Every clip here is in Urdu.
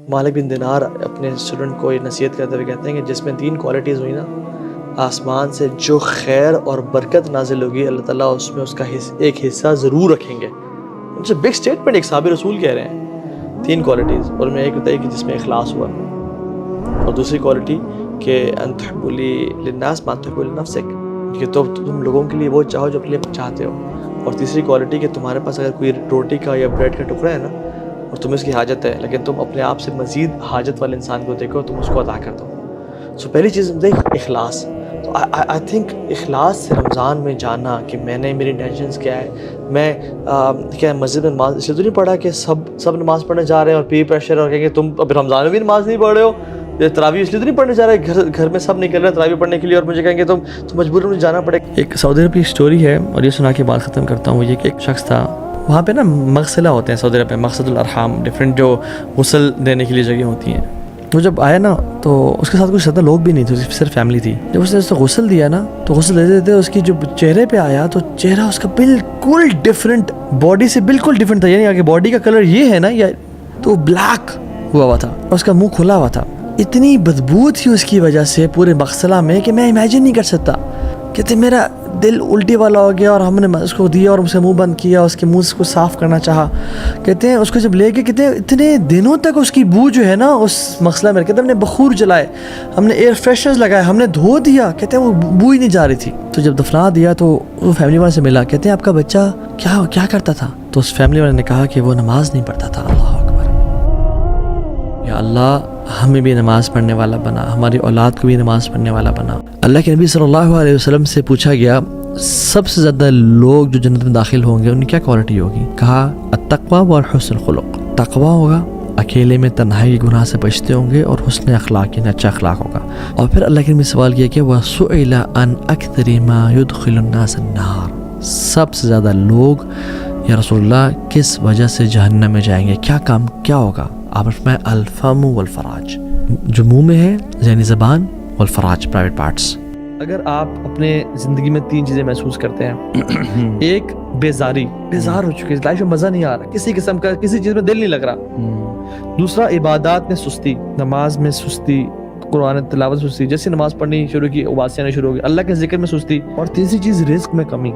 مالک بن دینار اپنے اسٹوڈنٹ کو یہ نصیحت کرتے ہوئے کہتے ہیں کہ جس میں 3 کوالٹیز ہوئی نا، آسمان سے جو خیر اور برکت نازل ہوگی اللہ تعالیٰ اس میں اس کا ایک حصہ ضرور رکھیں گے. اٹس اے بگ اسٹیٹمنٹ، ایک صحابی رسول کہہ رہے ہیں 3 کوالٹیز، اور میں ایک بتائی کہ جس میں اخلاص ہوا، اور دوسری کوالٹی کہ ان تحب للناس ما تحب لنفسک، کہ تم لوگوں کے لیے وہ چاہو جو اپنے لیے چاہتے ہو، اور تیسری کوالٹی کہ تمہارے پاس اگر کوئی روٹی کا یا بریڈ کا ٹکڑا ہے نا اور تمہیں اس کی حاجت ہے، لیکن تم اپنے آپ سے مزید حاجت والے انسان کو دیکھو، تم اس کو عطا کر دو. سو پہلی چیز دیکھ اخلاص. تو آئی تھنک اخلاص سے رمضان میں جانا کہ میں نے میری انٹینشنس کیا ہے، میں کیا مسجد میں نماز اس لیے تو نہیں پڑھا کہ سب نماز پڑھنے جا رہے ہیں اور پی پریشر اور کہیں کہ تم اب رمضان میں بھی نماز نہیں پڑھ رہے ہو، تراویح اس لیے تو نہیں پڑھنے جا رہے، گھر میں سب نکل رہے ہیں تراویح پڑھنے کے لیے اور مجھے کہیں گے تم مجبوراً مجھے جانا پڑے. ایک سعودی عرب کی اسٹوری ہے اور یہ سنا کے بات ختم کرتا ہوں. یہ کہ ایک شخص تھا وہاں پہ نا مغسلہ ہوتے ہیں سعودی عرب میں، مقصد الارحام، ڈفرینٹ جو غسل دینے کے لیے جگہ ہوتی ہیں. وہ جب آیا نا تو اس کے ساتھ کچھ زیادہ لوگ بھی نہیں تھے، اس کی صرف فیملی تھی. جب اس نے اس کو غسل دیا نا تو غسل دیتے دیتے اس کی جو چہرے پہ آیا تو چہرہ اس کا بالکل ڈفرینٹ باڈی سے بالکل ڈفرینٹ تھا. یعنی کہ باڈی کا کلر یہ ہے نا یا تو بلیک ہوا تھا اور اس کا منہ کھلا ہوا تھا. اتنی بدبو تھی اس کی وجہ سے پورے مغسلہ میں کہ میں امیجن نہیں کر سکتا. کہتے میرا دل الٹی والا ہو گیا اور ہم نے اس کو دیا اور اسے منہ بند کیا، اس کے منہ کو صاف کرنا چاہا. کہتے ہیں اس کو جب لے کے کہتے ہیں اتنے دنوں تک اس کی بو جو ہے نا اس مغسلہ میں، کہتے ہیں ہم نے بخور جلائے، ہم نے ایئر فریشنرز لگائے، ہم نے دھو دیا، کہتے ہیں وہ بو ہی نہیں جا رہی تھی. تو جب دفنا دیا تو وہ فیملی والے سے ملا، کہتے ہیں آپ کا بچہ کیا کرتا تھا؟ تو اس فیملی والے نے کہا کہ وہ نماز نہیں پڑھتا تھا. اللہ اکبر. یا اللہ ہمیں بھی نماز پڑھنے والا بنا، ہماری اولاد کو بھی نماز پڑھنے والا بنا. اللہ کے نبی صلی اللہ علیہ وسلم سے پوچھا گیا سب سے زیادہ لوگ جو جنت میں داخل ہوں گے ان کی کیا کوالٹی ہوگی؟ کہا التقوی والحسن الخلق. تقوی ہوگا، اکیلے میں تنہائی گناہ سے بچتے ہوں گے، اور حسن اخلاق یعنی اچھا اخلاق ہوگا. اور پھر اللہ کے نبی سوال کیا کہ وَسُئِلَ عَنْ أَكْثَرِ مَا يُدْخِلُ النَّاسَ النَّارِ، سب سے زیادہ لوگ یا رسول اللہ کس وجہ سے جہنم میں جائیں گے، کیا کام کیا ہوگا؟ آپ فرمائیں الفم والفراج، جو منہ میں ہے یعنی زبان، والفراج پرائیویٹ پارٹس. اگر آپ اپنے زندگی میں 3 چیزیں محسوس کرتے ہیں، ایک بیزار ہو چکے، لائف میں مزہ نہیں آ رہا، کسی قسم کا کسی چیز میں دل نہیں لگ رہا. دوسرا عبادات میں سستی، نماز میں سستی، قرآن تلاوت میں سستی، جیسے نماز پڑھنی شروع کی اباسیاں آنا شروع ہو گئی، اللہ کے ذکر میں سستی. اور تیسری چیز رزق میں کمی.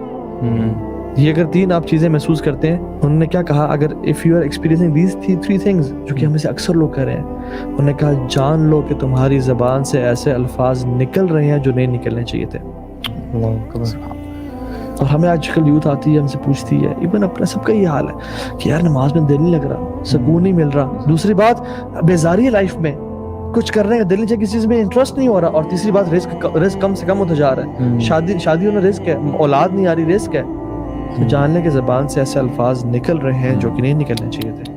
یہ اگر 3 آپ چیزیں محسوس کرتے ہیں، انہوں نے کیا کہا؟ اگر if you are experiencing these 3 things جو کہ ہمیں سے اکثر لوگ کر رہے ہیں، انہوں نے کہا جان لو کہ تمہاری زبان سے ایسے الفاظ نکل رہے ہیں جو نہیں نکلنے چاہیے تھے. اور ہمیں آج کل یوتھ آتی ہے ہم سے پوچھتی ہے، ایون اپنا سب کا یہ حال ہے کہ یار نماز میں دل نہیں لگ رہا، سکون نہیں مل رہا. دوسری بات بیزاری ہے لائف میں، کچھ کرنے کا دل نہیں چاہیے، کسی چیز میں انٹرسٹ نہیں ہو رہا. اور تیسری بات رزق کم سے کم ہوتا جا رہا ہے. شادی ہونا رزق ہے، اولاد نہیں آ رہی رزق ہے. تو جان لیں کہ زبان سے ایسے الفاظ نکل رہے ہیں جو کہ نہیں نکلنے چاہیے تھے.